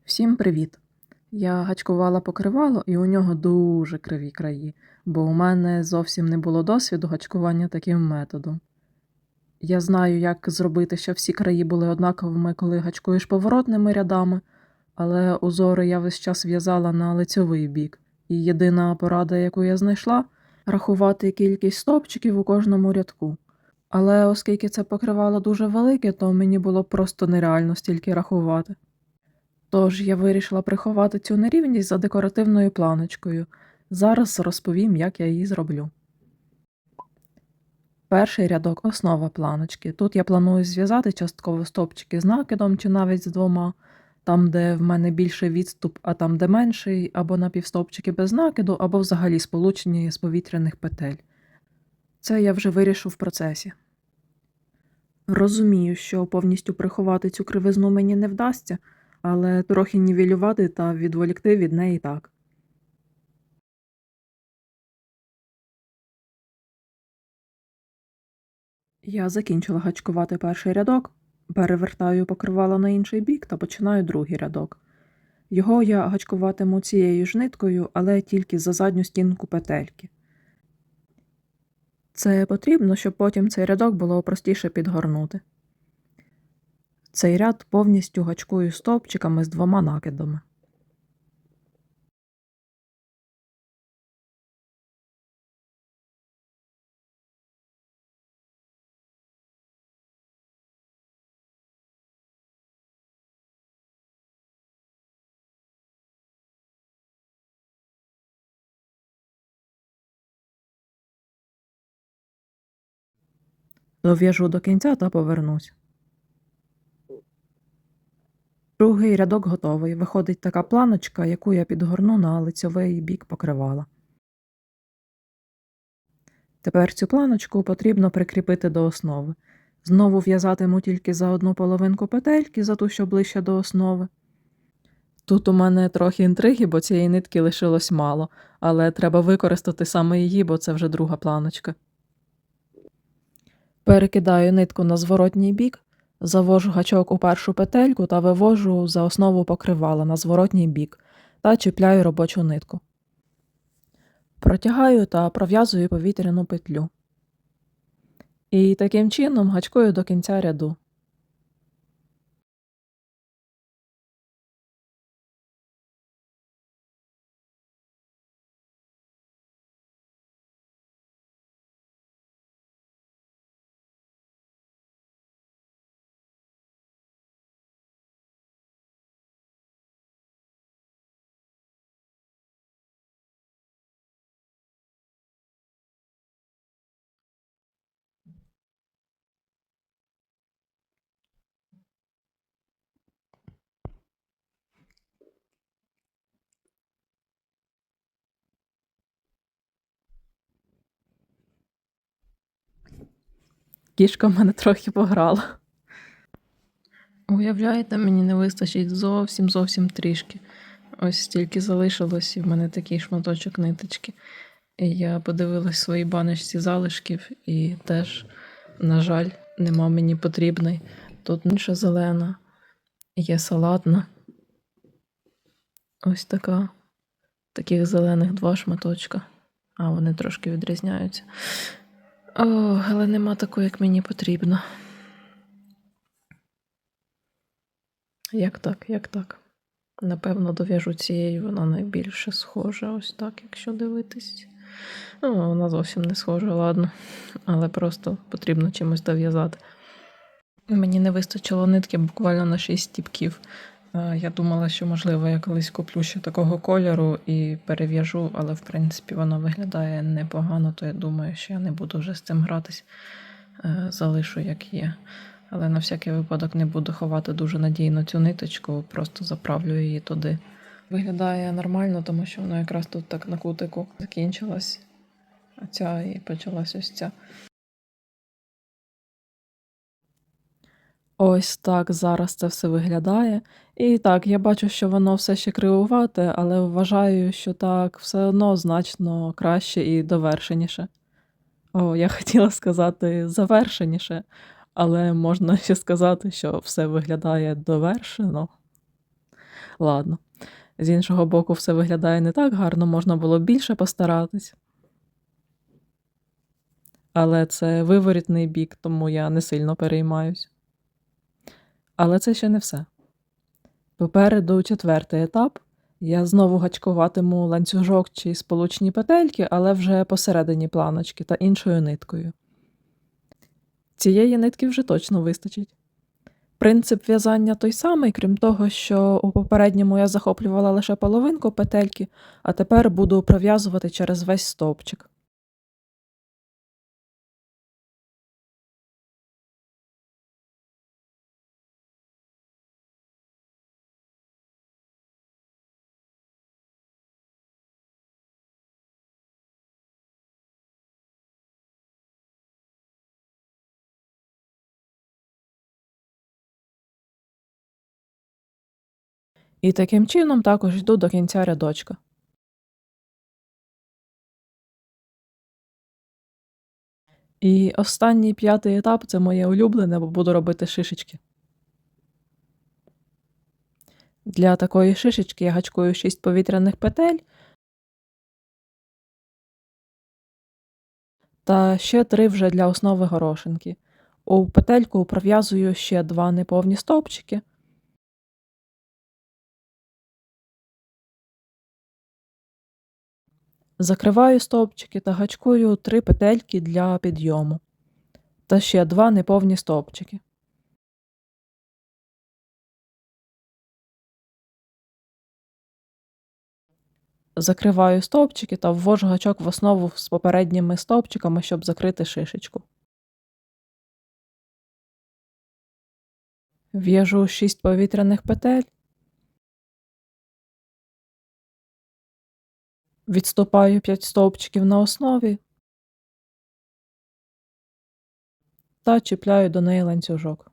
Всім привіт! Я гачкувала покривало, і у нього дуже криві краї, бо у мене зовсім не було досвіду гачкування таким методом. Я знаю, як зробити, щоб всі краї були однаковими, коли гачкуєш поворотними рядами, але узори я весь час в'язала на лицьовий бік, і єдина порада, яку я знайшла – рахувати кількість стовпчиків у кожному рядку. Але оскільки це покривало дуже велике, то мені було просто нереально стільки рахувати. Тож я вирішила приховати цю нерівність за декоративною планочкою. Зараз розповім, як я її зроблю. Перший рядок – основа планочки. Тут я планую зв'язати частково стовпчики з накидом чи навіть з двома. Там, де в мене більший відступ, а там, де менший, або напівстовпчики без накиду, або взагалі сполучені з повітряних петель. Це я вже вирішу в процесі. Розумію, що повністю приховати цю кривизну мені не вдасться, але трохи нівелювати та відволікти від неї так. Я закінчила гачкувати перший рядок, перевертаю покривало на інший бік та починаю другий рядок. Його я гачкуватиму цією ж ниткою, але тільки за задню стінку петельки. Це потрібно, щоб потім цей рядок було простіше підгорнути. Цей ряд повністю гачкую стовпчиками з двома накидами. Дов'яжу до кінця та повернусь. Другий рядок готовий. Виходить така планочка, яку я підгорну на лицьовий бік покривала. Тепер цю планочку потрібно прикріпити до основи. Знову в'язатиму тільки за одну половинку петельки, за ту, що ближче до основи. Тут у мене трохи інтриги, бо цієї нитки лишилось мало, але треба використати саме її, бо це вже друга планочка. Перекидаю нитку на зворотній бік, завожу гачок у першу петельку та вивожу за основу покривала на зворотній бік та чіпляю робочу нитку. Протягаю та пров'язую повітряну петлю. І таким чином гачкую до кінця ряду. Кішка в мене трохи пограла. Уявляєте, мені не вистачить зовсім трішки. Ось стільки залишилось, і в мене такий шматочок ниточки. І я подивилась в своїй баночці залишків, і теж, на жаль, нема мені потрібної. Тут інша зелена, є салатна. Ось така. Таких зелених 2 шматочка. А вони трошки відрізняються. О, але нема такої, як мені потрібно. Як так? Напевно, дов'яжу цією, вона найбільше схожа, ось так, якщо дивитись. Ну, вона зовсім не схожа, ладно. Але просто потрібно чимось дов'язати. Мені не вистачило нитки буквально на 6 стіпків. Я думала, що, можливо, я колись куплю ще такого кольору і перев'яжу, але, в принципі, воно виглядає непогано, то я думаю, що я не буду вже з цим гратись. Залишу, як є. Але на всякий випадок не буду ховати дуже надійно цю ниточку, просто заправлю її туди. Виглядає нормально, тому що воно якраз тут так на кутику закінчилось. А ця і почалась ось ця. Ось так зараз це все виглядає. І так, я бачу, що воно все ще кривувате, але вважаю, що так все одно значно краще і довершеніше. О, я хотіла сказати завершеніше, але можна ще сказати, що все виглядає довершено. Ладно. З іншого боку, все виглядає не так гарно, можна було більше постаратись. Але це виворітний бік, тому я не сильно переймаюсь. Але це ще не все. Попереду 4-й етап. Я знову гачкуватиму ланцюжок чи сполучні петельки, але вже посередині планочки та іншою ниткою. Цієї нитки вже точно вистачить. Принцип в'язання той самий, крім того, що у попередньому я захоплювала лише половинку петельки, а тепер буду пров'язувати через весь стовпчик. І таким чином також йду до кінця рядочка. І останній 5-й етап – це моє улюблене, бо буду робити шишечки. Для такої шишечки я гачкую 6 повітряних петель та ще 3 вже для основи горошинки. У петельку пров'язую ще 2 неповні стовпчики. Закриваю стовпчики та гачкую 3 петельки для підйому. Та ще 2 неповні стовпчики. Закриваю стовпчики та ввожу гачок в основу з попередніми стовпчиками, щоб закрити шишечку. В'яжу 6 повітряних петель. Відступаю 5 стовпчиків на основі та чіпляю до неї ланцюжок.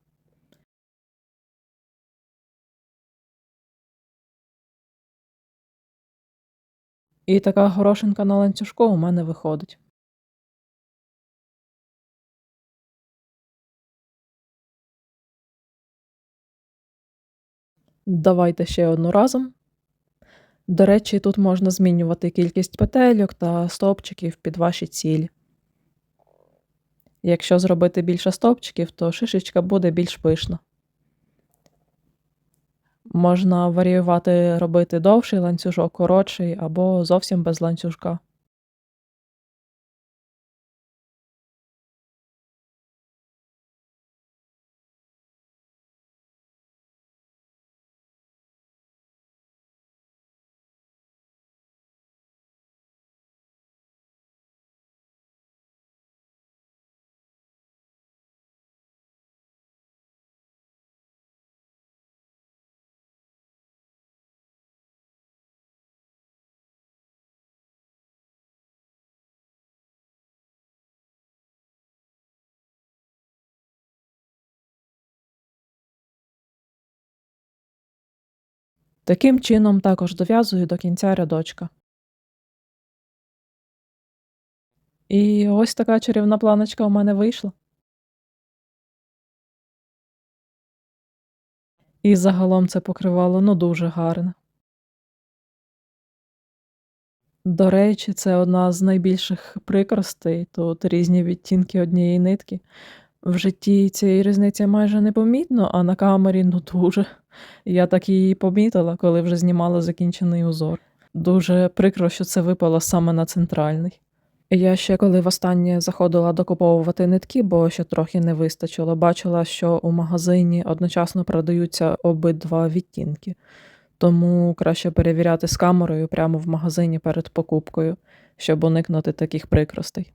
І така горошинка на ланцюжку у мене виходить. Давайте ще одну разом. До речі, тут можна змінювати кількість петельок та стовпчиків під ваші цілі. Якщо зробити більше стовпчиків, то шишечка буде більш пишна. Можна варіювати, робити довший ланцюжок, коротший або зовсім без ланцюжка. Таким чином також дов'язую до кінця рядочка. І ось така чарівна планочка у мене вийшла. І загалом це покривало дуже гарне. До речі, це одна з найбільших прикростей, тут різні відтінки однієї нитки. В житті цієї різниці майже не помітно, а на камері дуже. Я так її помітила, коли вже знімала закінчений узор. Дуже прикро, що це випало саме на центральний. Я ще коли востаннє заходила докуповувати нитки, бо ще трохи не вистачило, бачила, що у магазині одночасно продаються обидва відтінки. Тому краще перевіряти з камерою прямо в магазині перед покупкою, щоб уникнути таких прикростей.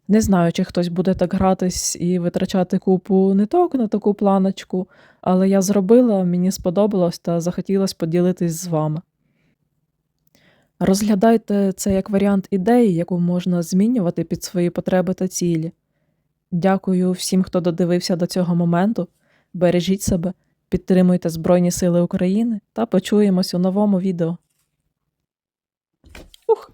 Не знаю, чи хтось буде так гратись і витрачати купу ниток на таку планочку, але я зробила, мені сподобалось та захотілося поділитись з вами. Розглядайте це як варіант ідеї, яку можна змінювати під свої потреби та цілі. Дякую всім, хто додивився до цього моменту. Бережіть себе, підтримуйте Збройні Сили України та почуємось у новому відео. Ух!